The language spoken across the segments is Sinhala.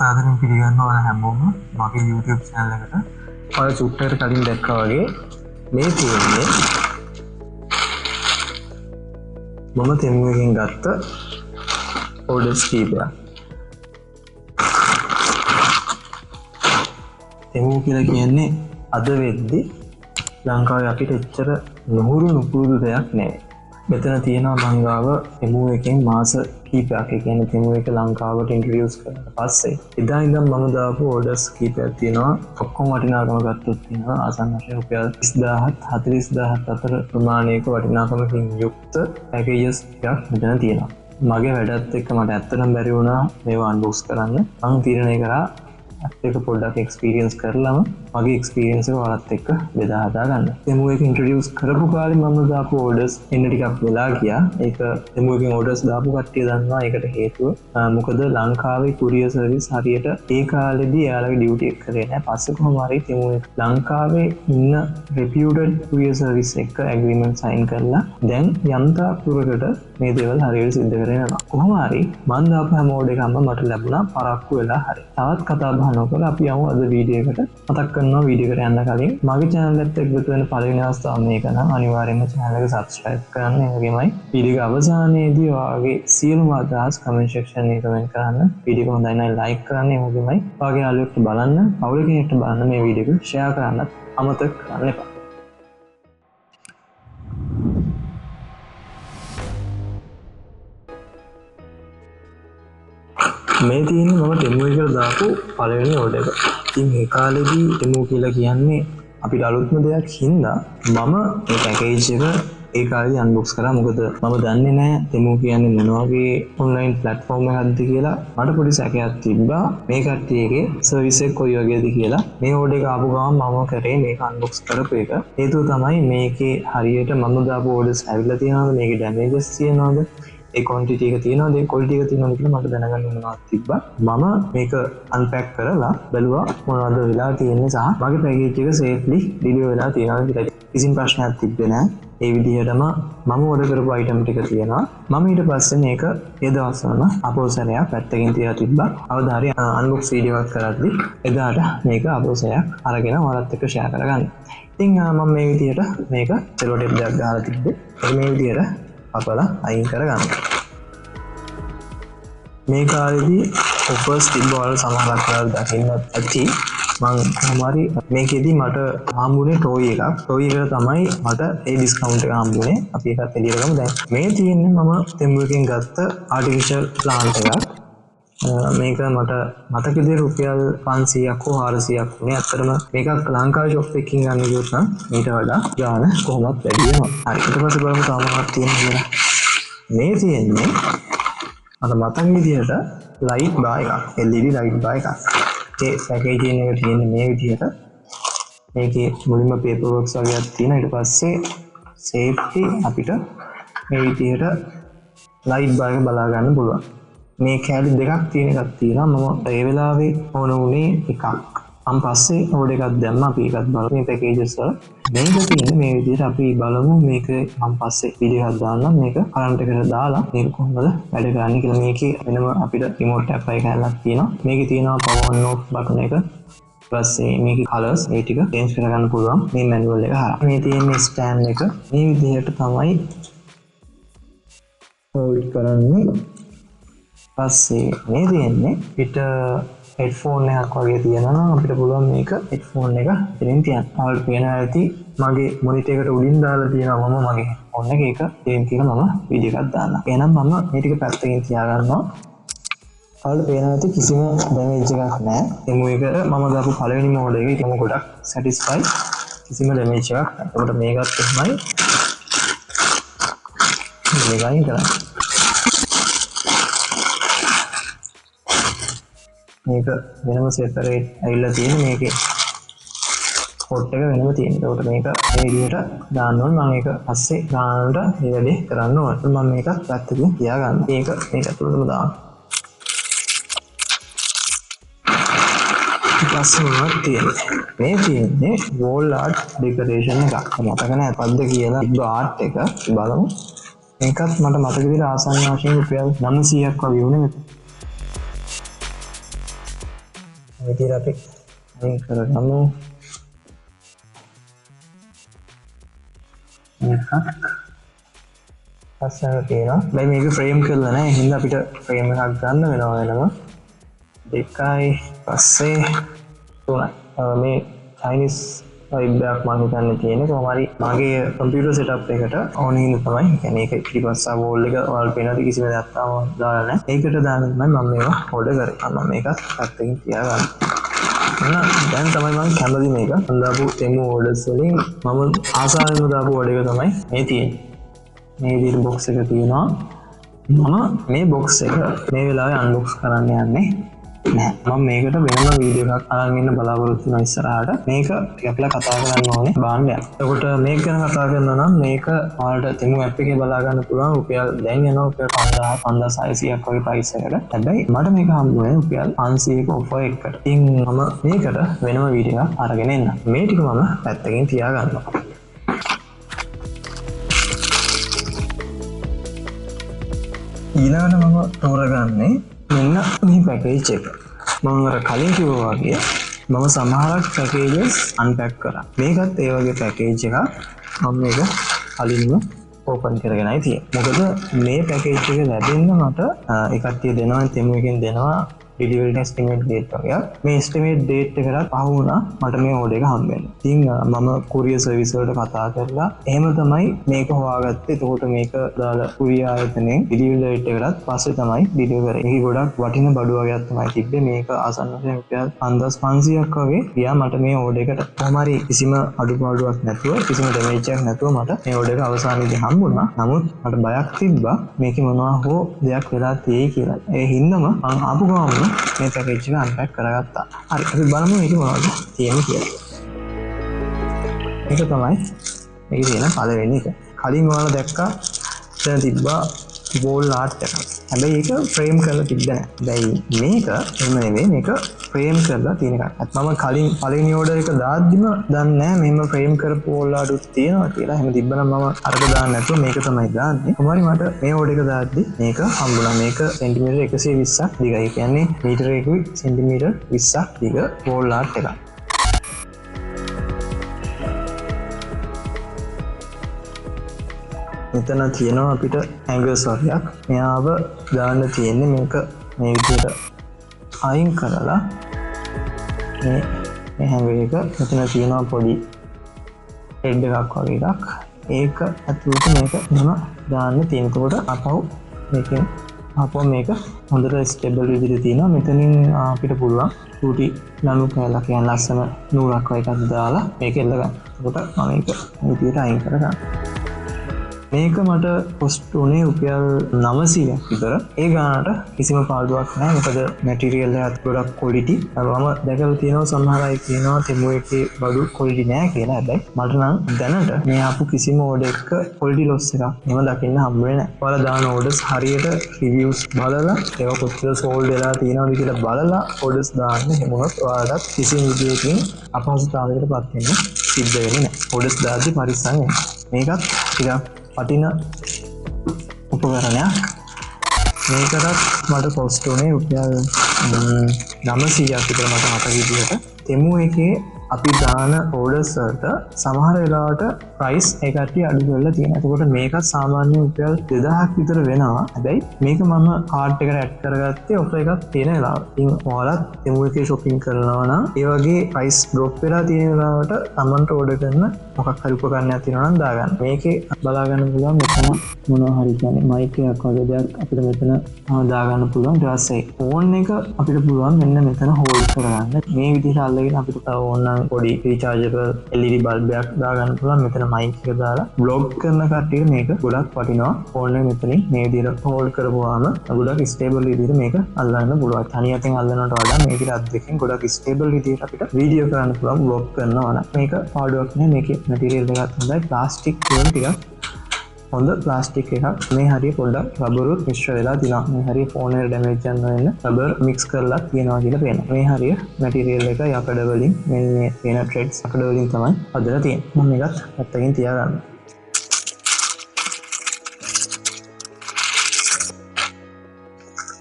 සාදරයෙන් පිළිගන්නවා ඔයාලා හැමෝම මගේ YouTube channel එකට. ඔයාලා චුට්ටකට කලින් දැක්කා වගේ මේ තියෙන්නේ මම තෙමු එකෙන් ගත්ත orders කීපයක්. තෙමු කියලා කියන්නේ අද වෙද්දි ලංකාවේ අපිට එච්චර නුහුරු දෙයක් නෑ. මෙතන තියෙනවා මංගාව තෙමු එකෙන් මාස කීපයක්. ඒ කියන්නේ තෙමු එක ලංකාවට ඉන්ට්‍රොඩියුස් කරලා පස්සේ එදා ඉඳන් මම දාපු ඕඩර්ස් කීපයක් තියෙනවා. ඔක්කොම වටිනාකම ගත්තොත් තියෙනවා ආසන්න වශයෙන් රුපියල් 30000ත් 40000ත් අතර ප්‍රමාණයක වටිනාකමකින් යුක්ත පැකේජස් ටිකක් මෙතන තියෙනවා. මගේ වැඩත් එක්ක මට ඇත්තටම බැරි වුණා මේවා අන්බොක්ස් කරන්න. මම තීරණය කරා ඒක පොඩ්ඩක් එක්ස්පීරියන්ස් කරලම මගේ එක්ස්පීරියන්ස් එක ඔයාලත් එක්ක බෙදා හදා ගන්න. තෙමු එක ඉන්ට්‍රොඩියුස් කරපු කාලේ මම දාපු ඕඩර්ස් එන්න ටිකක් වෙලා ගියා. ඒක තෙමු එකෙන් ඕඩර්ස් දාපු කට්ටිය දන්නවා. ඒකට හේතුව මොකද ලංකාවේ කුරියර් සර්විස් හරියට ඒ කාලෙදී එයාලගේ ඩියුටි එක කරේ නැහැ. පස්සේ කොහොම හරි තෙමු එක ලංකාවේ ඉන්න රෙපියුටඩ් කුරියර් සර්විස් එක්ක ඇග්‍රීමන්ට් සයින් කරලා දැන් යන්තා පුරකට මේ දේවල් හරියට සිද්ධ කරගෙන යනවා. කොහොම හරි මම දාපු හැම ඕඩර් එකක්ම මට ලැබුණා පරක්කු වෙලා හරි. තවත් කතා බහ නොකර අපි යමු අද වීඩියෝ එකට. මතක් කරනවා වීඩියෝ එකට යන්න කලින් මගේ channel එකට එකතු වෙන පළවෙනි අවස්ථාව මේක නම් අනිවාර්යයෙන්ම channel එක subscribe කරන්න. ඒ වගේමයි වීඩියෝ අවසානයේදී ඔයාගේ සියලුම අදහස් comment section එකේ comment කරන්න. වීඩියෝ එක හොඳයි නම් like කරන්න. ඒ වගේමයි ඔයාගේ යාළුවෙක්ට බලන්න, පවුලේ කෙනෙක්ට බලන්න මේ වීඩියෝ එක share කරන්නත් අමතක කරන්න එපා. මේ තියෙන්නේ මම තෙමු එකට දාපු පළවෙනි ඕඩර් එක. ඉතින් ඒ කාලේදී තෙමු කියලා කියන්නේ අපිට අලුත්ම දෙයක් හින්දා මම මේ පැකේජ් එක ඒ කාලේදී අන්බොක්ස් කරා. මොකද මම දන්නේ නැහැ තෙමු කියන්නේ මොන වගේ ඔන්ලයින් ප්ලැට්ෆෝම් එකක්ද කියලා. මට පොඩි සැකයක් තිබ්බා මේ කට්ටියගේ සර්විස් එක කොයි වගේද කියලා. මේ ඕඩර් එක ආපු ගමන් මම කරේ මේක අන්බොක්ස් කරපු එක. හේතුව තමයි මේකේ හරියට මම දාපු ඕඩර්ස් ඇවිල්ලා තියෙනවද, මේකේ ඩැමේජස් තියෙනවද, ඒ ක්වොන්ටිටි එක තියෙනවද, ඒ ක්වොලිටි එක තියෙනවද කියලා මට දැනගන්න මොනවද තිබ්බා. මම මේක අන්පැක් කරලා බැලුවා මොනවද වෙලා තියෙන්නේ සහ මගේ පැකේජ් එක සේෆ්ලි ඩිලිවර් වෙලා තියෙනවද කියලා. කිසිම ප්‍රශ්නයක් තිබ්බේ නැහැ. ඒ විදිහටම මම ඕඩර් කරපු අයිටම් ටික තියෙනවා. මම ඊට පස්සේ මේක ඒ දවස්වල අපෝසරයක් පැත්තකින් තියලා තිබ්බා. අවදාහරි අන්බොක්ස් වීඩියෝ එකක් කරද්දි එදාට මේක අපෝසරයක් අරගෙන ඔයාලත් එක්ක ෂෙයා කරගන්න. ඉතින් මම මේ විදිහට මේක සෙලෝ ටේප් එකක් ගහලා තිබ්බේ. මේ විදිහට අපලා අයින් කරගන්න. මේ කාලෙදී ඔෆර්ස් තිබ්බ ඔයාලා සමහරක් වෙලාවට දකින්නත් ඇති. මම කොහොමරි මේකෙදි මට හම්බුනේ ටෝයි එකක්. ටෝයි එකට තමයි මට ඒ ඩිස්කවුන්ට් එක හම්බුනේ. අපි ඒකත් එළියට ගමු. දැන් මේ තියෙන්නේ මම තෙමු එකෙන් ගත්ත ආටිෆිෂල් ප්ලාන්ට් එකක්. මේක මට මතකද රුපියල් 500ක් හෝ 400ක් වුණේ. අත්‍තරම මේක ලංකාවේ ෂොප් එකකින් ගන්න ගියොත් නම් ඊට වඩා ගාන කොහොමත් වැඩි වෙනවා. හරි ඊට පස්සේ බලමු තව මොනවද තියෙන්නේ කියලා. මේ තියෙන්නේ අර මතක විදියට ලයිට් බා එකක්. LED ලයිට් බා එකක්. ඒ පැකේජින් එක තියෙන්නේ මේ විදියට. මේකේ මුලින්ම පේපර් වර්ක්ස් වගේක් තියෙනවා. ඊට පස්සේ සේෆ්ටි අපිට මේ විදියට ලයිට් බා එක බලා ගන්න පුළුවන්. මේ කැලි දෙකක් තියෙන එකක් තියෙනවා. මම ඒ වෙලාවේ ඕන උනේ එකක්. මම පස්සේ ඕඩර් එකක් දැම්මා. අපි ඒකත් බලමු මේ පැකේජස් වල. මේක තියෙන්නේ මේ විදිහට අපි බලමු. මේක මම පස්සේ වීඩියෝ එකක් දාන්නම්. මේක කරන්ට් එකට දාලා මේක කොහොමද වැඩ කරන්නේ කියලා. මේකේ වෙනම අපිට රිමෝට් එකයි කැලලක් තියෙනවා. මේකේ තියෙනවා power on off බටන් එක. ඊපස්සේ මේකේ කලර්ස් ඒ ටික චේන්ජ් කරගන්න පුළුවන් මේ මැනුවල් එක හරහා. මේ තියෙන්නේ ස්ටෑන්ඩ් එක. මේ විදිහට තමයි හෝල්ඩ් කරන්නේ. පස්සේ මේ තියෙන්නේ පිට හෙඩ්ෆෝන් එකක් වගේ තියෙනවා නම් අපිට පුළුවන් මේක හෙඩ්ෆෝන් එක ඉතින් තියන්න. ඔයාලට පේනවා ඇති මගේ මොනිටර් එකට උඩින් දාලා තියෙනවා මම මගේ ෆෝන් එක. ඒක තේන් කියලා මම වීඩියෝ එකක් දාන්නම්. එහෙනම් මම මේ ටික පැත්තකින් තියාගන්නවා. ඔයාලට පේනවා ඇති කිසිම ඩැමේජ් එකක් නැහැ. එමු එක මම දාපු පළවෙනිම ඕඩර් එක. ඒක ගොඩක් සැටිස්ෆයි. කිසිම ඩැමේජ් එකක් නැහැ. ඒකට මේකත් එහෙමයි. මේකයි කරන්නේ. මේක වෙනම සෙපරේට් ඇවිල්ලා තියෙන මේකේ ස්පොට් එක වෙනම තියෙනවා. ඒකට මේක මේ විදිහට දාන්න ඕනේ. මම ඒක පස්සේ ගන්නට මේ වැඩේ කරන්න ඕනේ. මම මේක පැත්තකින් තියාගන්න. මේක ඇතුළටම දාන්න. ඊපස්සේ මොනවද තියෙන්නේ? මේ තියෙන්නේ wall art decoration එකක්. මතක නැහැ පද්ද කියලා තිබ්බ ආර්ට් එක බලමු. මේකත් මට මතක විදිහට ආසන්න වශයෙන් රුපියල් 900ක් වගේ වුණේ මෙතන. විදිහට අපි අයින් කරගමු. එකක් පස්සට තියෙනවා. දැන් මේක ෆ්‍රේම් කරලා නැහැ. එහෙනම් අපිට ෆ්‍රේම් එකක් ගන්න වෙනවා. දෙකයි පස්සේ තුනයි. මේ චයිනීස් වයිබ්යක් මම හිතන්නේ තියෙන්නේ කොහොම හරි මගේ කම්පියුටර් සෙටප් එකට ඕන හින්දා තමයි. ඒ කියන්නේ ඒක ඊපස්සා වෝල් එක වල් පේනවාද කිසිම දෙයක් තාම දාලා නැහැ. ඒකට දාන්න තමයි මම මේවා ඕඩර් කරේ. මම මේකත් පැත්තකින් තියාගන්න. දැන් තමයි මම කැමති මේක. මම දාපු තෙමු ඕඩර්ස් වලින් මම ආසාවෙන්ම දාපු ඕඩර් එක තමයි මේ තියෙන්නේ. මේ විදිහට බොක්ස් එක තියෙනවා. මම මේ බොක්ස් එක මේ වෙලාවේ අන්බොක්ස් කරන්න යන්නේ නෑ. මම මේකට වෙනම වීඩියෝ එකක් අරන් ඉන්න බලාපොරොත්තු වෙනවා ඉස්සරහට. මේක ටිකක්ලා කතා කරන්න ඕනේ භාණ්ඩයක්. එතකොට මේක ගැන කතා කරනවා නම් මේක ඔයාලට තෙමු ඇප් එකේ බලා ගන්න පුළුවන්. රුපියල් දැන් යනවා රුපියල් 5600ක් වගේ ප්‍රයිස් එකට. හැබැයි මට මේක හම්බුනේ රුපියල් 500ක ඔෆර් එකකට. ඉතින් මම මේකට වෙනම වීඩියෝ එකක් අරගෙන එන්න. මේ ටික මම පැත්තකින් තියාගන්නවා. ඊළඟට මම තෝරගන්නේ මෙන්න මේ පැකේජ් එක. මම අර කලින් කිව්වා වගේ මම සමහරක් පැකේජස් අන්පැක් කරා. මේකත් ඒ වගේ පැකේජ් එකක්. මම මේක කලින්ම ඕපන් කරගෙනයි තියෙන්නේ. මොකද මේ පැකේජ් එක ලැබෙන්න මට ඒ කට්ටිය දෙනවා තෙමු එකෙන් දෙනවා ඩිලිවරි එස්ටිමේට් ඩේට් වගේ. මේ එස්ටිමේට් ඩේට් එකට පහ වුණා මට මේ ඕඩර් එක හම්බ වෙනවා. ඉතින් මම කුරියර් සර්විස් වලට කතා කරලා එහෙම තමයි මේක හොයාගත්තේ. එතකොට මේක දාලා කුරියර් ආයතනයෙන් ඩිලිවරි ඩේට් එකකට පස්සේ තමයි ඩිලිවර් කරේ. ඒක ගොඩක් වටින බඩු වගේක් තමයි තිබ්බේ. මේක ආසන්න වශයෙන් රුපියල් 5500ක් වගේ ගියා මට මේ ඕඩර් එකට. කොහොම හරි කිසිම අඩුපාඩුවක් නැතුව කිසිම ඩැමේජ් එකක් නැතුව මට මේ ඕඩර් එක අවසානයේදී හම්බුණා. නමුත් මට බයක් තිබ්බා මේකේ මොනවා හෝ දෙයක් වෙලා තියෙයි කියලා. ඒ හින්දාම මම ආපු ගමන් මේ පැකේජ් එක අන්පැක් කරගත්තා. හරි අපි බලමු මේක මොනවද තියෙන්නේ කියලා. මේක තමයි මේකේ තියෙන පළවෙනි එක. කලින් ඔයාලා දැක්කා දැන් තිබ්බා වෝල් ආර්ට් එකක්. හැබැයි ඒක ෆ්‍රේම් කරලා තිබ්බ නැහැ. දැන් මේක එහෙම නෙවෙයි මේක ෆ්‍රේම් කරලා තියෙන එකක්. මම කලින් පළවෙනි ඕඩර් එක දාද්දිම දන්නේ නැහැ මෙහෙම ෆ්‍රේම් කරපු වෝල් ආර්ට්ස් තියෙනවා කියලා. එහෙම තිබ්බනම් මම අරක දාන්න නැතුව මේක තමයි දාන්නේ. කොහොමරි මට මේ ඕඩර් එක දාද්දි මේක හම්බුණා. මේක සෙන්ටිමීටර් 120ක් දිගයි. ඒ කියන්නේ මීටර එකකුයි සෙන්ටිමීටර් 20ක් දිග වෝල් ආර්ට් එකක්. මෙතන තියෙනවා අපිට ඇංගල්ස් වර්ගයක්. මෙයාව දාන්න තියෙන්නේ මේක මේ විදිහට අයින් කරලා මේ හැංගර් එක මෙතන තියෙනවා පොඩි හෙඩ් එකක් වගේ එකක්. ඒක ඇතුළට මේක මෙහෙම දාන්න තියෙන. එතකොට අපව මේකෙන් මේක හොඳට ස්ටේබල් විදිහට තියෙනවා. මෙතනින් අපිට පුළුවන් චූටි ලනු කැලක් කියන්නේ ලස්සන නූලක් වගේ එකක් දාලා මේක එල්ල ගන්න. එතකොට මම මේක මේ විදිහට අයින් කරගන්නවා. මේක මට කොස්ට් උනේ රුපියල් 900ක් විතර. ඒ ගානට කිසිම පාඩුවක් නැහැ. මොකද මැටීරියල් එකත් ගොඩක් ක්වොලිටි. මම දැකලා තියෙනවා සමහර අය කියනවා තෙමු එකේ බඩු ක්වොලිටි නැහැ කියලා. හැබැයි මට නම් දැනට මේ ආපු කිසිම ඕඩර් එකක ක්වොලිටි ලොස් එකක් එහෙම දකින්න හම්බ වෙන්නේ නැහැ. ඔයාලා දාන ඕඩර්ස් හරියට රිවිව්ස් බලලා ඒවා කොච්චර සෝල්ඩ් වෙලා තියෙනවද කියලා බලලා ඕඩර්ස් දාන්න. එහෙම වුණොත් ඔයාලට කිසිම විදියකින් අපහසුතාවයකට පත් වෙන්න සිද්ධ වෙන්නේ නැහැ. ඕඩර්ස් දාද්දි පරිස්සම් වෙන්න. මේකත් ටිකක් වටින උපකරණයක්. මේකටත් මට කොස්ට් උනේ රුපියල් 900ක් විතර මට මතක විදිහට. තෙමු එකේ අපි දාන ඕඩර්ස් වලට සමහර වෙලාවට ප්‍රයිස් ඒ කට්ටිය අඩු කරලා තියෙනවා. එතකොට මේකත් සාමාන්‍ය රුපියල් 2000ක් විතර වෙනවා. හැබැයි මේක මම කාර්ට් එකට ඇඩ් කරගත්තේ ඔෆර් එකක් තියෙන වෙලාවට. ඉතින් ඔයාලත් තෙමු එකේ shopping කරනවා නම් ඒ වගේ ප්‍රයිස් drop වෙලා තියෙන වෙලාවට Tamanට ඕඩර් කරන මොකක් හරි උපකරණයක් තියෙනවා නම් දාගන්න. මේකේ බලා ගන්න පුළුවන් මෙතන මොනවා හරි කියන්නේ මයික් එකක් වගේ දෙයක් අපිට මෙතන දාගන්න පුළුවන්. ඊට පස්සේ ෆෝන් එක අපිට පුළුවන් මෙන්න මෙතන හෝල්ඩ් කරගන්න. මේ විදිහට අල්ලගෙන අපිට තව ඕන පොඩි රීචාර්ජබල් LED බල්බයක් දාගන්න පුළුවන්. මෙතන මයික් එක දාලා බ්ලොග් කරන කට්ටියට මේක ගොඩක් වටිනවා. ෆෝන් එක මෙතනින් මේ විදිහට හෝල්ඩ් කරපුවාම ගොඩක් ස්ටේබල් විදිහට මේක අල්ලන්න පුළුවන්. තනි අතෙන් අල්ලනවට වඩා මේකේ අත් දෙකෙන් ගොඩක් ස්ටේබල් විදිහට අපිට වීඩියෝ කරන්න පුළුවන්. බ්ලොග් කරනවා නම් මේක පාඩුවක් නෑ. මේකේ මැටීරියල් එකත් හොඳයි. ප්ලාස්ටික් වල ටිකක් හොඳ ප්ලාස්ටික් එකක්. මේ හරිය පොඩ්ඩක් රබරුත් මිශ්‍ර වෙලා තියෙනවා. මේ හරිය ෆෝන් එකට ඩැමේජ් යන වෙන්න රබර් මික්ස් කරලා තියෙනවා කියලා පේනවා. මේ හරිය මැටීරියල් එක යකඩ වලින් මෙන්න මේ තියෙන ට්‍රෙඩ්ස් යකඩ වලින් තමයි හදලා තියෙන්නේ. මම මේකත් පැත්තකින් තියාගන්නවා.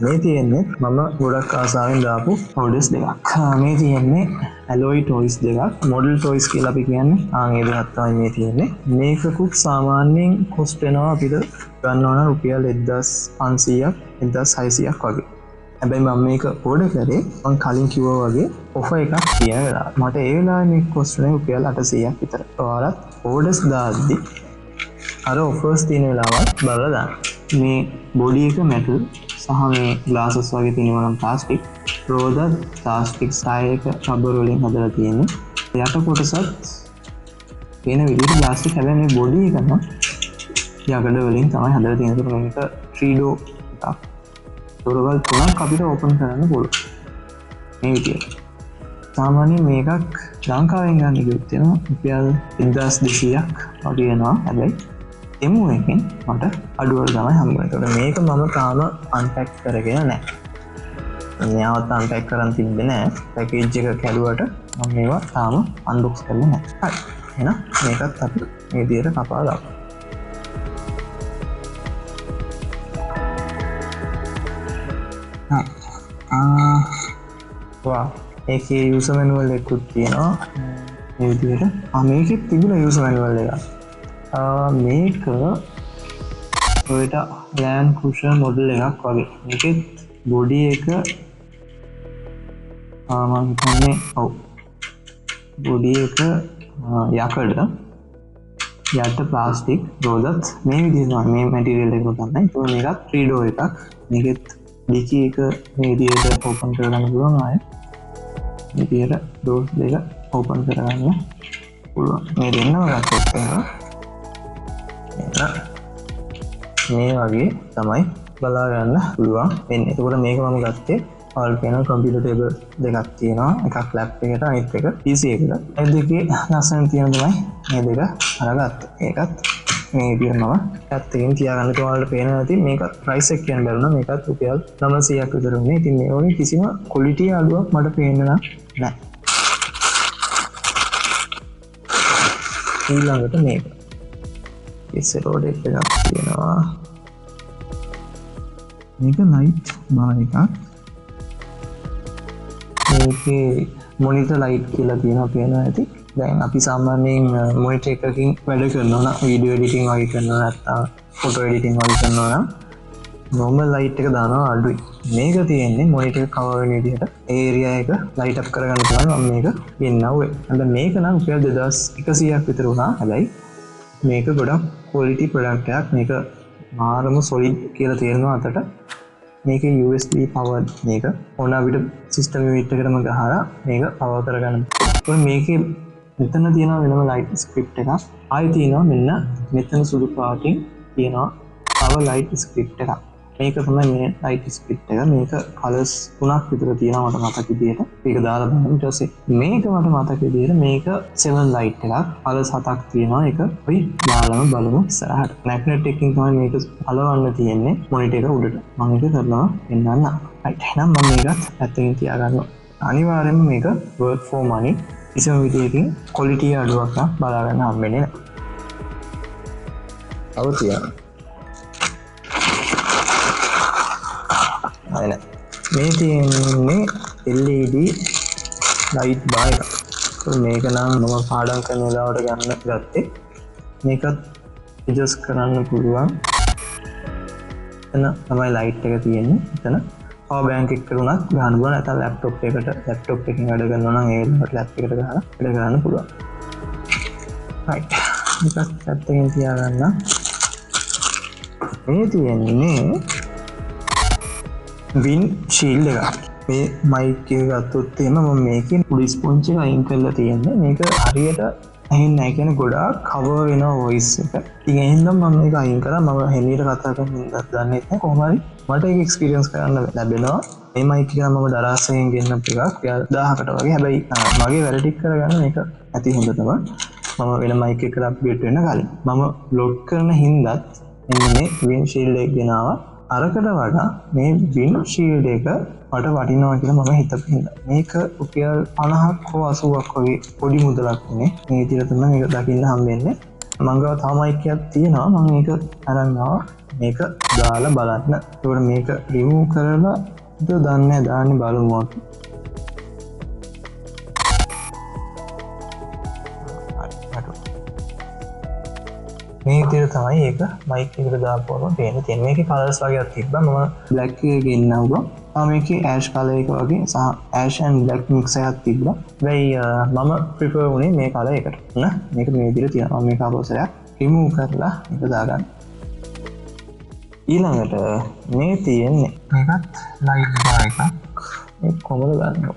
මේ තියෙන්නේ මම ගොඩක් ආසාවෙන් දාපු ඕඩර්ස් දෙකක්. මේ තියෙන්නේ ඇලොයි ටොයිස් දෙකක්. මොඩල් ටොයිස් කියලා අපි කියන්නේ. ඒ දෙකක් තමයි මේ තියෙන්නේ. මේකකුත් සාමාන්‍යයෙන් කොස්ට් වෙනවා අපිට ගන්න ඕන රුපියල් 1500ක් 1600ක් වගේ. හැබැයි මම මේක ඕඩර් කරේ මම කලින් කිව්වා වගේ ඔෆර් එකක් තියෙන වෙලාව. මට ඒ වෙලාවේ මේක කොස්ට් වුණේ රුපියල් 800ක් විතර. ඔයාලත් ඕඩර්ස් දාද්දි අර ඔෆර්ස් තියෙන වෙලාවත් බලලා දාන්න. මේ බොඩි එක මෙටල් සහ මේ ග්ලාසස් වගේ තියෙනවා නම් ප්ලාස්ටික්. රෝද ප්ලාස්ටික් සායක රබර් වලින් හදලා තියෙන්නේ. යට කොටසත් වෙන විදිහට ප්ලාස්ටික්. හැබැයි මේ බොඩි එක නම් යකඩ වලින් තමයි හදලා තියෙන්නේ. මේක ට්‍රීඩෝ එකක්. දොරවල් 3ක් අපිට ඕපන් කරන්න පුළුවන්. මේ විදිහට. සාමාන්‍යයෙන් මේකක් ලංකාවෙන් ගන්න ගියොත් වෙනවා රුපියල් 1200ක් වගේ වෙනවා. හැබැයි එමු එකෙන් මට අඩුවල තමයි හම්බ වෙන්නේ. ඒකට මේක මම තාම අන්පැක් කරගෙන නැහැ. මෙයාවත් අන්පැක් කරන් තිබ්බේ නැහැ. පැකේජ් එක කැඩුවට මම මේවා තාම අන්බොක්ස් කරලා නැහැ. හරි. එහෙනම් මේකත් අපි මේ විදිහට කපා දාමු. වා ඒකේ යූසර් මැනුවල් එකකුත් තියෙනවා. මේ විදිහට මේකෙත් තිබුණා යූසර් මැනුවල් එකක්. මේක Toyota Land Cruiser මොඩල් එකක් වගේ. මේකෙත් බොඩි එක මම හිතන්නේ ඔව් බොඩි එක යකඩ යට ප්ලාස්ටික් රෝදත් මේ විදිහට මේ මැටීරියල් එක තමයි. ඒක මේකත් ට්‍රීඩෝ එකක්. මේකෙත් ඩිකි එක මේ විදිහට ඕපන් කරගන්න පුළුවන්. ආයෙ මේ විදිහට ඩෝර්ස් දෙක ඕපන් කරගන්න පුළුවන්. මේ දෙන්නම ගත්තොත් මේ වගේ තමයි බලා ගන්න පුළුවන් වෙන්නේ. එතකොට මේක මම ගත්තේ ඔයාලට කියන කම්පියුටර් ටේබල් දෙකක් තියෙනවා. එකක් ලැප් එකට අනිත් එක PC එකට. ඒ දෙකේ ලස්සන තියෙන තමයි මේ දෙක අරගත්තේ. ඒකත් මේ විදිහට මම පැත්තකින් තියාගන්න. ඔයාලට පේනවා ඇති මේකත් ප්‍රයිස් එක කියන්න බැරුණා. මේකත් රුපියල් 900ක් විතර වුණේ. ඉතින් මේ වගේ කිසිම ක්වොලිටි අඩුවක් මට පේන්නේ නැහැ. ඊළඟට මේක ඉස්සරෝඩ එකක් තියෙනවා. මේක ලයිට් බාර් එකක්. මේකේ මොනිටර් ලයිට් කියලා තියෙනවා පේනවා ඇති. දැන් අපි සාමාන්‍යයෙන් මොනිටර් එකකින් වැඩ කරනවා නම් වීඩියෝ එඩිටින් වගේ කරනවා නැත්නම් ෆොටෝ එඩිටින් වගේ කරනවා නම් normal light එක දානවා අඩුයි. මේක තියෙන්නේ මොනිටර් එක කවර් වෙන විදිහට ඒරියා එක ලයිට් අප් කරගන්න පුළුවන්. මම මේක ගෙන්නවුවේ. අන්න මේක නම් රුපියල් 2100ක් විතර වුණා. හැබැයි මේක ගොඩක් ක්වොලිටි ප්‍රොඩක්ට් එකක්. මේක මාරම සොලිඩ් කියලා තේරෙනවා අතට. මේකේ USB power මේක ඕන අපිට සිස්ටම් යුනිට් එකටම ගහලා මේක power කරගන්න. මේකේ මෙතන තියෙනවා වෙනම ලයිට් ස්ක්‍රිප්ට් එකක්. ආයෙ තියෙනවා මෙන්න මෙතන සුදු පාටින් තියෙනවා power light script එකක්. මේක තමයි මේ light script එක. මේක colors 3ක් විතර තියෙනවා මට මතක විදියට. මේක දාලා බලන්න. ඊට පස්සේ මේක මට මතක විදියට මේක 7 light එකක්. colors 7ක් තියෙනවා. ඒක අපි දාලාම බලමු ඉස්සරහට. magnet එකකින් තමයි මේක අලවන්න තියෙන්නේ monitor එක උඩට. මම ඒක කරලා පෙන්නන්න. right. එහෙනම් මම මේකත් පැත්තකින් තියාගන්නවා. අනිවාර්යයෙන්ම මේක work for money. කිසිම විදියකින් quality අඩුවක් නම් බලා ගන්න හම්බෙන්නේ නැහැ. අවතිය මේ තියෙන්නේ LED ලයිට් බාර් එක. මේක නම් මම පාඩම් කරන වෙලාවට ගන්න ගත්තේ. මේකත් ඇඩ්ජස්ට් කරන්න පුළුවන්. එතන තමයි ලයිට් එක තියෙන්නේ. එතන පවර් බැංක් එකට උනත් ගන්න පුළුවන්. නැත්නම් ලැප්ටොප් එකකින් වැඩ කරනවා නම් ඒ ලැප්ටොප් එකට ගහලා වැඩ කරන්න පුළුවන්. right. මේකත් පැත්තකින් තියාගන්න. මේ තියෙන්නේ වින් ෂීල්ඩ් එකක්. මේ මයික් එක ගත්තොත් එහෙම මම මේකේ උඩ ස්පොන්ජ් එක අයින් කරලා තියෙන්නේ. මේක හරියට ඇහෙන්නේ නැහැ කියන්නේ ගොඩාක් කවර් වෙනවා වොයිස් එක. ඉතින් එහෙනම් මම මේක අයින් කරා. මම හෙලියට කතා කරන දන්නේ නැහැ. කොහොම හරි මට ඒක එක්ස්පීරියන්ස් කරන්න ලැබෙනවා. මේ මයික් එක මම දරාසයෙන් ගෙන්නපු එකක් 1000කට වගේ. හැබැයි මගේ වැඩ ටික කරගන්න මේක ඇති හොඳටම. මම වෙන මයික් එකකට අප්ග්‍රේඩ් වෙන්න කලින් මම බ්ලොග් කරන හින්දාත් එන්න මේ වින් ෂීල්ඩ් එක ගෙනාවා. අරකට වඩා මේ වින් ෂීල්ඩ් එක මට වටිනවා කියලා මම හිතපු හින්දා. මේක රුපියල් 50ක් හෝ 80ක් වගේ පොඩි මුදලක් නේ. මේ විදිහට තමයි මේක දකින්න හම්බෙන්නේ. මම ගාව තව මයික් එකක් තියෙනවා. මම මේක අරන් ආවා. මේක දාලා බලන්න. ඒකට මේක රිමූව් කරලා දන්නේ දාන්නේ බලමු අපි. මේ විදිහට තමයි ඒක මයික් එකට දාපුවම පේන්නේ. තියෙන මේකේ කලර්ස් වගේක් තිබ්බා. මම බ්ලැක් එක ගෙන්නවුවා. මේකේ ඇෂ් කලර් එක වගේ සහ ඇෂ් ඇන්ඩ් බ්ලැක් මික්ස් එකක් තිබ්බා. හැබැයි මම ප්‍රිෆර් වුණේ මේ කලර් එකට. මේක මේ විදිහට තියෙනවා. මේක අපෝසරයක් රිමූව් කරලා මේක දාගන්න. ඊළඟට මේ තියෙන්නේ මේකත් ලයිට් බාර් එකක්. මේක කොහොමද ගන්නව?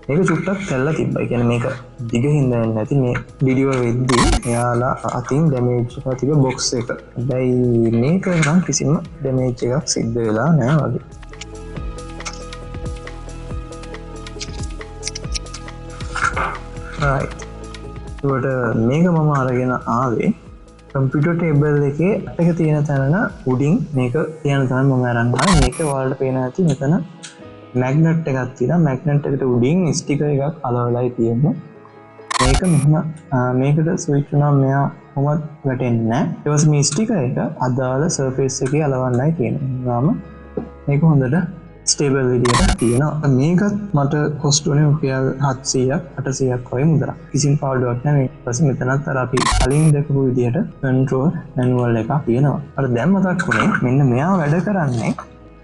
මේක චුට්ටක් තැල්ලා තිබ්බා. ඒ කියන්නේ මේක දිග හින්දා වෙන්නේ නැති මේ වීඩියෝ වෙද්දී එයාලා අතින් ඩැමේජ් එකක් තිබ්බ බොක්ස් එක. හැබැයි මේක නම් කිසිම ඩැමේජ් එකක් සිද්ධ වෙලා නැහැ වගේ. right. ඒකට මේක මම අරගෙන ආවේ කම්පියුටර් ටේබල් එකේ එක තියෙන තැන උඩින් මේක තියෙන තැන මම අරන් ආවේ. මේක ඔයාලට පේන ඇති මෙතන මැග්නට් එකක් තියෙනවා. මැග්නට් එකට උඩින් ස්ටිකර් එකක් අලවලයි තියෙන්නේ. මේක මෙහෙම මේකට ස්විච් වුණාම මෙයා කොහොමද වැටෙන්නේ නැහැ. ඊට පස්සේ මේ ස්ටිකර් එක අදාළ සර්ෆේස් එකේ අලවන්නයි තියෙනවා. මේක හොඳට ස්ටේබල් විදියට තියෙනවා. මේකත් මට කොස්ට් වුණේ රුපියල් 700ක් 800ක් වගේ මුදලක්. කිසිම පාඩුවක් නැහැ. ඊට පස්සේ මෙතනත් අර අපි කලින් දැකපු විදියට කන්ට්‍රෝල් මැනුවල් එකක් තියෙනවා. අර දැන් මතක් වුණේ මෙන්න මෙයා වැඩ කරන්නේ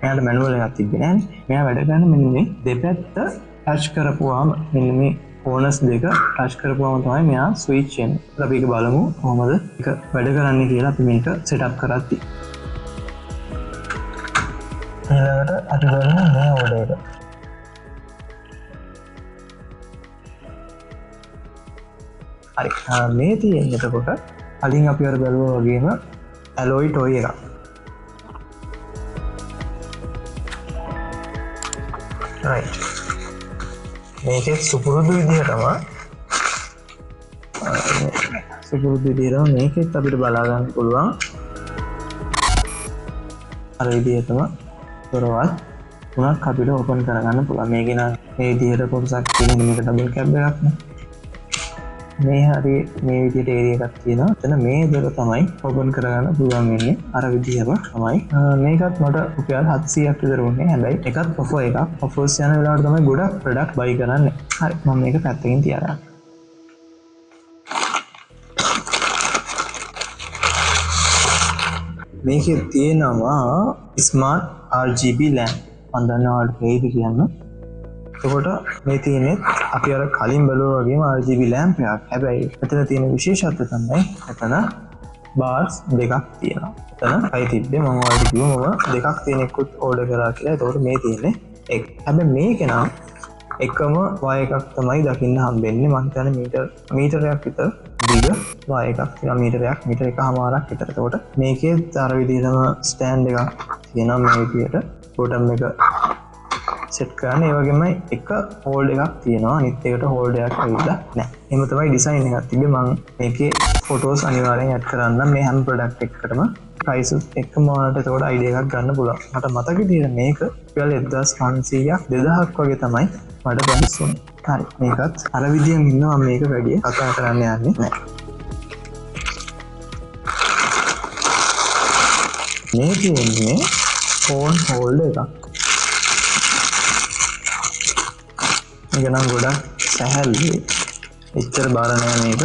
මෙයාට මැනුවල් එකක් තිබ්බේ නෑනේ. මෙයා වැඩ කරන්නේ මෙන්න මේ දෙපැත්ත ටච් කරපුවාම මෙන්න මේ කෝනස් දෙක ටච් කරපුවාම තමයි මෙයා ස්විච් වෙන්නේ. අපි ඒක බලමු කොහොමද ඒක වැඩ කරන්නේ කියලා අපි මේක සෙටප් කරද්දී. ඊළඟට අපි බලමු මේ ඕඩර් එක. හරි. මේ තියෙන්නේ එතකොට කලින් අපි අර බැලුවා වගේම ඇලොයි ටොයි එකක්. right. මේකේ සුපුරුදු විදිහටම මේකෙත් අපිට බලා ගන්න පුළුවන් අර විදිහටම දොරවල් තුනක් අපිට ඕපන් කරගන්න පුළුවන්. මේකේ නම් මේ විදිහට කොටසක් තියෙන මේක ඩබල් කැබ් එකක් නේ. මේ හරි මේ විදිහට ඒරියා එකක් තියෙනවා. එතන මේ දොර තමයි ඕපන් කරගන්න පුළුවන් වෙන්නේ. අර විදිහම තමයි. මේකත් මට රුපියල් 700ක් විතර වුණේ. හැබැයි එකත් ඔෆර් එකක්. ඔෆර්ස් යන වෙලාවට තමයි ගොඩක් ප්‍රොඩක්ට් බයි කරන්නේ. හරි මම මේක පැත්තකින් තියාගන්න. මේකේ තියෙනවා ස්මාර්ට් RGB lamp. මම දන්නවාට වේද කියන්න. එතකොට මේ තියෙන්නේ අපි අර කලින් බැලුවා වගේම RGB lamp එකක්. හැබැයි මෙතන තියෙන විශේෂත්වය තමයි එතන බාර්ස් දෙකක් තියෙනවා. එතන අයි තිබ්බේ මම ඔයාලට කිව්වා මම දෙකක් තියෙන එකකුත් ඕඩර් කරා කියලා. එතකොට මේ තියෙන්නේ එක. හැබැයි මේකේ නම් එකම වයර් එකක් තමයි දකින්න හම්බෙන්නේ. මම හිතන්නේ මීටරයක් විතර දිග වයර් එකක් තියෙනවා. මීටර එකමාරක් විතර. එතකොට මේකේ අර විදිහටම ස්ටෑන්ඩ් එකක් තියෙනවා මේ විදිහට. බොටම් එක සෙට් කරන්න. ඒ වගේම එක හෝල්ඩ් එකක් තියෙනවා. අනිත් එකට හෝල්ඩ් එකක් ඇවිල්ලා නැහැ. එහෙම තමයි ඩිසයින් එකක් තිබ්බේ. මම මේකේ ෆොටෝස් අනිවාර්යෙන් ඇඩ් කරන්න. මේ හැම ප්‍රොඩක්ට් එකකටම ප්‍රයිස් එකම ඔයාලට එතකොට අයිඩියා එකක් ගන්න පුළුවන්. මට මතක තියෙන මේක රුපියල් 1500ක් 2000ක් වගේ තමයි මට ප්‍රයිස් වුණේ. හරි මේකත් අර විදියෙන් ඉන්නවා. මේක වැඩි කතා කරන්න යන්නේ නැහැ. මේ කියන්නේ ෆෝන් හෝල්ඩර් එකක්. මේක නම් ගොඩක් සැහැල්ලුයි. එච්චර බාර නෑ මේක.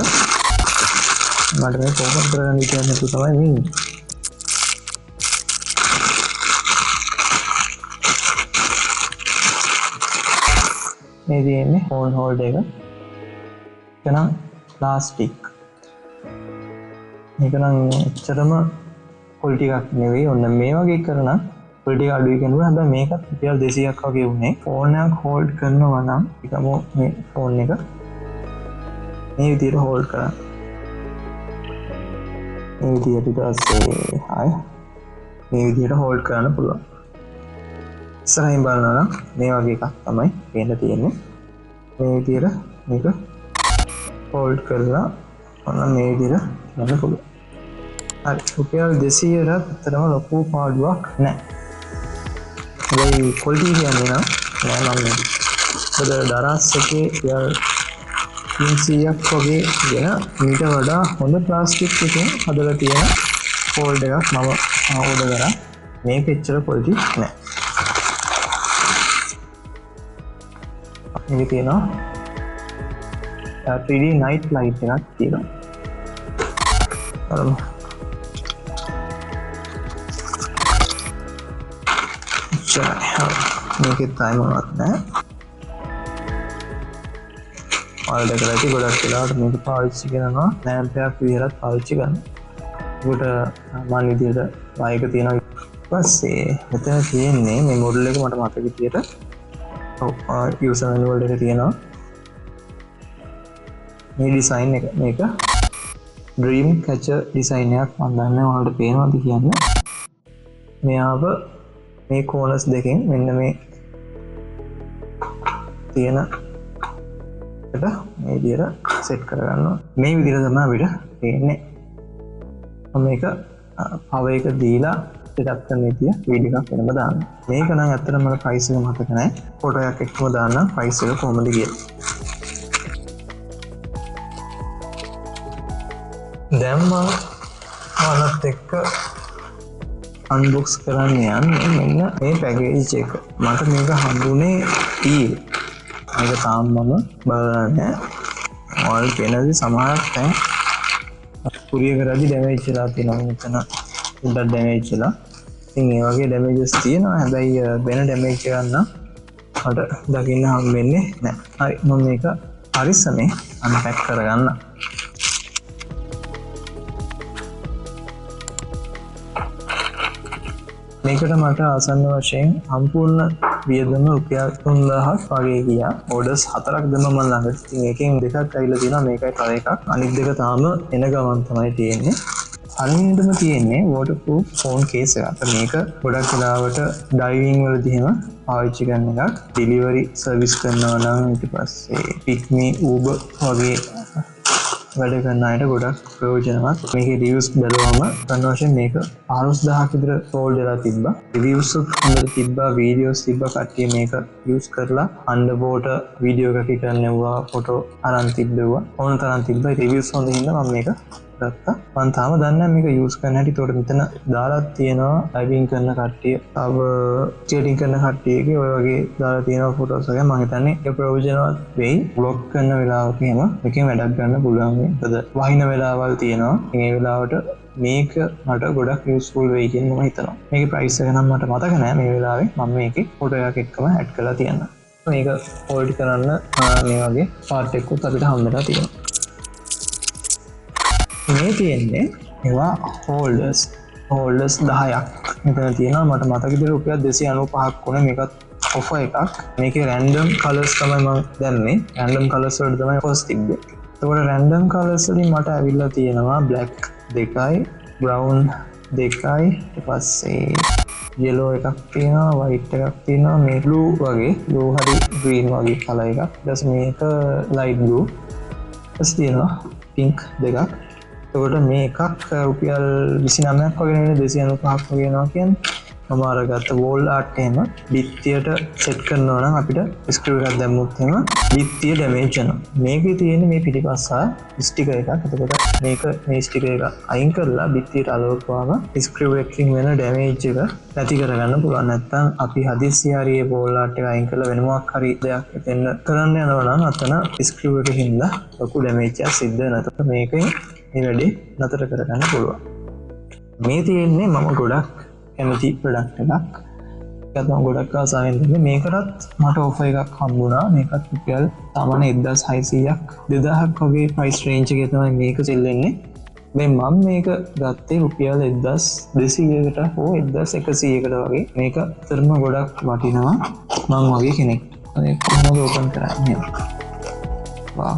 මට මේ ඕපන් කරගන්න කියන්නේ තමයි මේ. මේ තියෙන්නේ ෆෝන් හෝල්ඩර් එක. ඒක නම් ප්ලාස්ටික්. මේක නම් එච්චරම ක්වොලිටි එකක් නෙවෙයි. ඔන්න මේ වගේ කරන ක්වොලිටි එක අඩුයි කියනවා. හැබැයි මේකත් රුපියල් 200ක් වගේ වුණේ. ෆෝන් එකක් හෝල්ඩ් කරනවා නම් එකම මේ ෆෝන් එක මේ විදිහට හෝල්ඩ් කරන්න. මේ විදිහට ඊට පස්සේ හාය මේ විදිහට හෝල්ඩ් කරන්න පුළුවන්. ඉස්සරහින් බලනවා නම් මේ වගේ එකක් තමයි පේන්න තියෙන්නේ. මේ විදිහට මේක හෝල්ඩ් කරලා ඔන්න මේ විදිහට ගන්න පුළුවන්. හරි රුපියල් 200ට අතරම ලොකු පාඩුවක් නැහැ. හැබැයි ක්වොලිටි කියන්නේ නම් නෑ මම මොකද දරස් එකේ රුපියල් 300ක් වගේ කියන මීට වඩා හොඳ ප්ලාස්ටික් එකකින් හදලා තියෙන ෆෝල්ඩ් එකක් මම ඕඩර් කරා. මේක එච්චර quality නෑ. මේකේ තියෙනවා 3D night light එකක් තියෙනවා. මේකෙත් තායිමවත් නෑ. ඔයාලා දැකලා ඇති ගොඩක් වෙලාවට මේක පාවිච්චි කරනවා ලැම්ප් එකක් විදිහට පාවිච්චි කරනවා. ඒකට සාමාන්‍ය විදිහට වයක තියෙනවා. ඊට පස්සේ මෙතන තියෙන්නේ මේ මොඩල් එක මට මතක විදිහට user manual එකේ තියෙනවා. මේ ඩිසයින් එක මේක dream catcher ඩිසයින් එකක් මම දන්නේ ඔයාලට පේනවද කියන්නේ. මෙයාව මේ කෝනස් දෙකෙන් මෙන්න මේ තියෙන එකට මේ විදිහට සෙට් කරගන්නවා. මේ විදිහට තමයි අපිට පේන්නේ. මම මේක පවර් එක දීලා සෙටප් කරන විදිය වීඩියෝ එකක් වෙනම දාන්න. මේක නම් ඇත්තටම මට ප්‍රයිස් එක මතක නැහැ. ෆොටෝ එකක් එක්කම දාන්න ප්‍රයිස් එක කොහොමද කියලා. දැන් මම ඔයාලත් එක්ක අන්බොක්ස් කරන්න යන්නේ මෙන්න මේ පැකේජ් එක. මට මේක හම්බුනේ ඊයේ. මේක තාම මම බලලා නැහැ. ඔයාලට පේනද සමහරක් දැන් කුරිය කරද්දි ඩැමේජ් වෙලා තියෙනවා. මෙතන උඩ ඩැමේජ් වෙලා. ඉතින් ඒ වගේ ඩැමේජස් තියෙනවා. හැබැයි වෙන ඩැමේජ් එකක් නම් මට දකින්න හම්බෙන්නේ නැහැ. හරි මම මේක පරිස්සමෙන් අන්පැක් කරගන්න. මේකට මට ආසන්න වශයෙන් සම්පූර්ණ වියදම රුපියල් 3000ක් වගේ ගියා. ඕඩර්ස් 4ක් දැම්ම මම ළඟට. ඉතින් එකෙන් දෙකක් ඇවිල්ලා තියෙනවා. මේකයි තව එකක්. අනිත් දෙක තාම එන ගමන් තමයි තියෙන්නේ. අනිද්දම තියෙන්නේ waterproof phone case එකක්. මේක ගොඩක් වෙලාවට ඩයිවිං වලදී එහෙම පාවිච්චි කරන එකක්. delivery service කරනවා නම් ඊට පස්සේ pick me Uber වගේ වැඩ කරන අයට ගොඩක් ප්‍රයෝජනවත්. මේකේ රිවිව්ස් බැලුවම ගන්න වශයෙන් මේක 15000ක් විතර සෝල්ඩ් වෙලා තිබ්බා. රිවිව්ස් හොඳට තිබ්බා, වීඩියෝස් තිබ්බා. කට්ටිය මේක යූස් කරලා අන්ඩර්වෝටර් වීඩියෝ එකක් කරන්නෙව්වා, ෆොටෝ අරන් තිබ්බෙව්වා. ඕන තරම් තිබ්බා. රිවිව්ස් හොඳ හින්දා මම මේක ගත්තා. මම තාම දන්නේ නැහැ මේක යූස් කරන්න හැටි. ඒකට මෙතන දාලා තියෙනවා ඩයිවිං කරන කට්ටිය, තව ස්කේටිංగ్ කරන කට්ටියගේ ඔය වගේ දාලා තියෙනවා ෆොටෝස් වගේ. මම හිතන්නේ ඒක ප්‍රයෝජනවත් වෙයි. බ්ලොග් කරන වෙලාවක එහෙම එකෙන් වැඩක් ගන්න පුළුවන්. මොකද වහින වෙලාවල් තියෙනවා. මේ වෙලාවට මේක මට ගොඩක් යූස්ෆුල් වෙයි කියන මම හිතනවා. මේකේ ප්‍රයිස් එක නම් මට මතක නැහැ මේ වෙලාවේ. මම මේකේ ෆොටෝ එකක් එක්කම ඇඩ් කරලා තියන්නම්. මේක හෝල්ඩ් කරන්න මේ වගේ පාර්ට් එකකුත් අපිට හම්බෙලා තියෙනවා. මේ තියෙන්නේ ඒවා හෝල්ඩර්ස් 10ක් මෙතන තියෙනවා. මට මතක විදිහට රුපියල් 295ක් වුණා. මේකත් ඔෆර් එකක්. මේකේ රැන්ඩම් කලර්ස් තමයි මම දැම්මේ. රැන්ඩම් කලර්ස් වලට තමයි ෆස්ට් තිබ්බේ. ඒකට රැන්ඩම් කලර්ස් වලින් මට ඇවිල්ලා තියෙනවා බ්ලැක් 2යි, බ්‍රවුන් 2යි, ඊට පස්සේ yellow එකක් තියෙනවා, white එකක් තියෙනවා, මේ blue වගේ, blue හරි green වගේ කලර් එකක්. ඊට මේක light blue. ඊට තියෙනවා pink දෙකක්. එතකොට මේ එකක් රුපියල් 29ක් වගේ නෙවෙයි 295ක් වගේ වෙනවා කියන්නේ. මම අරගත්ත වෝල් ආර්ට් එහෙම බිත්තියට සෙට් කරනවා නම් අපිට ස්ක්‍රූ එකක් දැම්මොත් එහෙම බිත්තිය ඩැමේජ් වෙනවා. මේකේ තියෙන මේ පිටිපස්සා ස්ටිකර් එකක්. එතකොට මේක මේ ස්ටිකර් එක අයින් කරලා බිත්තියට අලවපුවාම ස්ක්‍රූ එකකින් වෙන ඩැමේජ් එක නැති කරගන්න පුළුවන්. නැත්නම් අපි හදිස්සිය හරි මේ වෝල් ආර්ට් එක අයින් කරලා වෙන මොකක් හරි දෙයක් එතන කරන්න යනවා නම් අතන ස්ක්‍රූ එකකින් ලොකු ඩැමේජ් එකක් සිද්ධ වෙනවා. එතකොට මේකෙන් මේ වැඩේ නතර කරගන්න පුළුවන්. මේ තියෙන්නේ මම ගොඩක් කැමති ප්‍රොඩක්ට් එකක්. ඒකත් මම ගොඩක් ආසාවෙන් දෙන්නේ. මේකටත් මට ඔෆර් එකක් හම්බුණා. මේකත් රුපියල් සාමාන්‍ය 1600ක් 2000ක් වගේ ප්‍රයිස් රේන්ජ් එකේ තමයි මේක සෙල් වෙන්නේ. මම මේක ගත්තේ රුපියල් 1200කට හෝ 1100කට වගේ. මේක අතරම ගොඩක් වටිනවා මම වගේ කෙනෙක්. ඒක කොහොමද ඕපන් කරන්නේ? වා.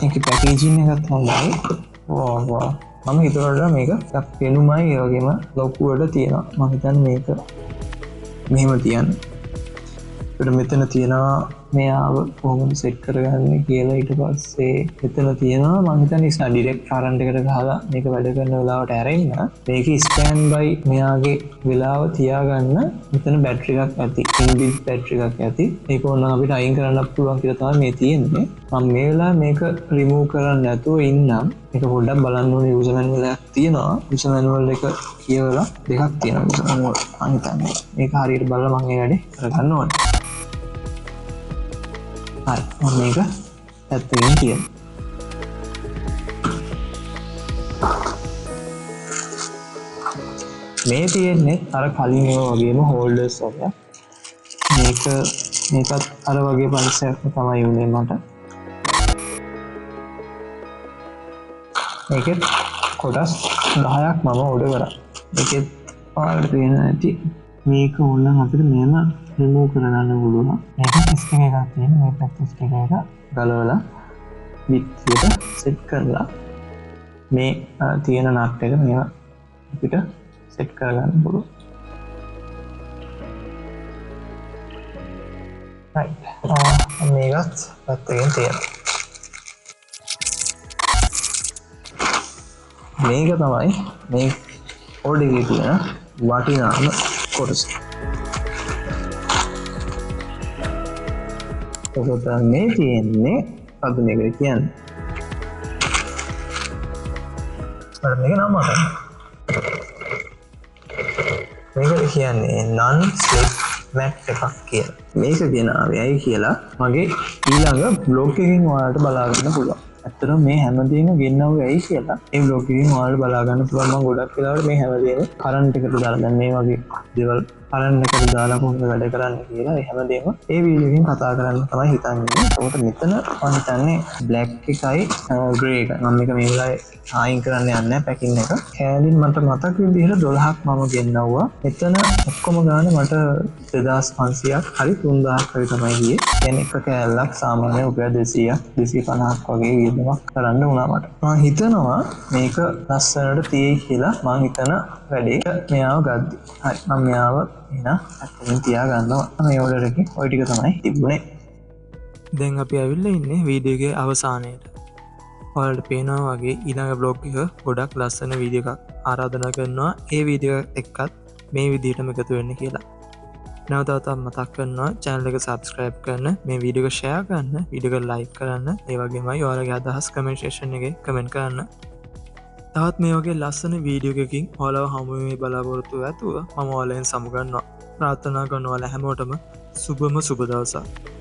මේකේ පැකේජින් එකත් හොඳයි. වා. මම හිතුවට මේක පෙනුමයි ඒ වගේම ලොකුවට තියෙනවා. මම හිතන්නේ මේක මෙහෙම තියන්න. ඒකට මෙතන තියෙනවා මෙයාව කොහොමද සෙට් කරගන්නේ කියලා ඊට පස්සේ එතන තියෙනවා මම හිතන්නේ ඩිරෙක්ට් කරන්ට් එකට ගහලා මේක වැඩ කරන වෙලාවට ඇරෙන්න මේක ස්ටෑන්ඩ් බයි මෙයාගේ වෙලාව තියාගන්න මෙතන බැටරි එකක් ඇති ඉන්බිල්ට් බැටරි එකක් ඇති ඒක ඕනනම් අපිට අයින් කරන්න පුළුවන් කියලා තමයි මේ තියෙන්නේ මම මේ වෙලාවේ මේක රිමූව් කරන්න නැතුව ඉන්නම් මේක පොඩ්ඩක් බලන්න ඕනේ යූසර් මැනුවල් එකක් තියෙනවා යූසර් මැනුවල් එක කියවලා දෙකක් තියෙනවා යූසර් මැනුවල් මම හිතන්නේ මේක හරියට බලලා මම ඒ වැඩේ කරගන්න ඕනේ හරි මම මේක ඇත්තකින් කියනවා මේ තියෙන්නේ අර කලින් ඒවා වගේම හෝල්ඩර්ස් වගේ මේකත් අර වගේ පරිසරයක් තමයි උනේ මට මේකෙත් කොටස් 10ක් මම ඕඩර් කරා මේකෙත් ඔයාලට පේන ඇති මේක ඕනනම් අපිට මෙහෙම රිමූව් කරගන්න පුළුවන් මේක ස්ටික් එකක් තියෙන මේ පැත්තේ ස්ටික් එක ගලවලා විත්තියට සෙට් කරලා මේ තියෙන නට් එක මෙහෙම අපිට සෙට් කරගන්න පුළුවන් රයිට් මේකත් පැත්තකින් තියෙනවා මේක තමයි මේ ඕඩර් එකේ තියෙන වටිනාම කොටස ඔබට මේ තියෙන්නේ අද මේක කියන්නේ මේක නම මේක කියන්නේ non slip mat එකක් කියලා. මේක ගෙනාවේ ඇයි කියලා මගේ ඊළඟ බ්ලොග් එකකින් ඔයාලට බලා ගන්න පුළුවන්. ඇත්තටම මේ හැමදේම ගෙන්නවුවේ ඇයි කියලා ඒ බ්ලොග් එකකින් ඔයාලට බලා ගන්න පුළුවන්. මම ගොඩක් වෙලාවට මේ හැමදේම කරන්ට් එකට දාලා දැන් මේ වගේ දේවල් කරන්ට් එකට දාලා කොහොමද වැඩ කරන්නේ කියලා ඒ හැමදේම ඒ වීඩියෝ එකකින් කතා කරන්න තමයි හිතන්නේ. ඒකට මෙතන මම හිතන්නේ බ්ලැක් එකයි ග්‍රේ එක. මම මේක මේ වෙලාවේ ආයින් කරන්න යන්නේ නැහැ පැකින් එක. කෑලින් මට මතක විදිහට 12ක් මම ගෙන්නවුවා. එතන ඔක්කොම ගානේ මට 2500ක් හරි 3000ක් හරි තමයි ගියේ. කියන්නේ එක කෑල්ලක් සාමාන්‍ය රුපියල් 200ක් 250ක් වගේ වියදමක් කරන්න වුණා මට. මම හිතනවා මේක ලස්සනට තියෙයි කියලා මම හිතන වැඩේ මෙයාව ගද්දි. හරි මම මෙයාව එන අතෙන් තියා ගන්නවා. මේ ඕඩර් එකේ ওই ටික තමයි තිබුණේ. දැන් අපි ඇවිල්ලා ඉන්නේ වීඩියෝ එකේ අවසානයේට. ඔයාලට පේනවා වගේ ඊළඟ බ්ලොග් එක ගොඩක් ලස්සන වීඩියෝ එකක් ආරාධනා කරනවා ඒ වීඩියෝ එක්කත් මේ විදිහටම එකතු වෙන්න කියලා. නැවතත් මතක් කරනවා channel එක subscribe කරන්න, මේ වීඩියෝ එක share කරන්න, වීඩියෝ එක like කරන්න, ඒ වගේමයි ඔයාලගේ අදහස් comment section එකේ comment කරන්න. තවත් මේ වගේ ලස්සන වීඩියෝ එකකින් ඔයාලව හමු වෙමි බලාපොරොත්තු ඇතුව මම ඔයාලෙන් සමුගන්නවා. ප්‍රාර්ථනා කරනවා ඔයාලා හැමෝටම සුබම සුබ දවසක්.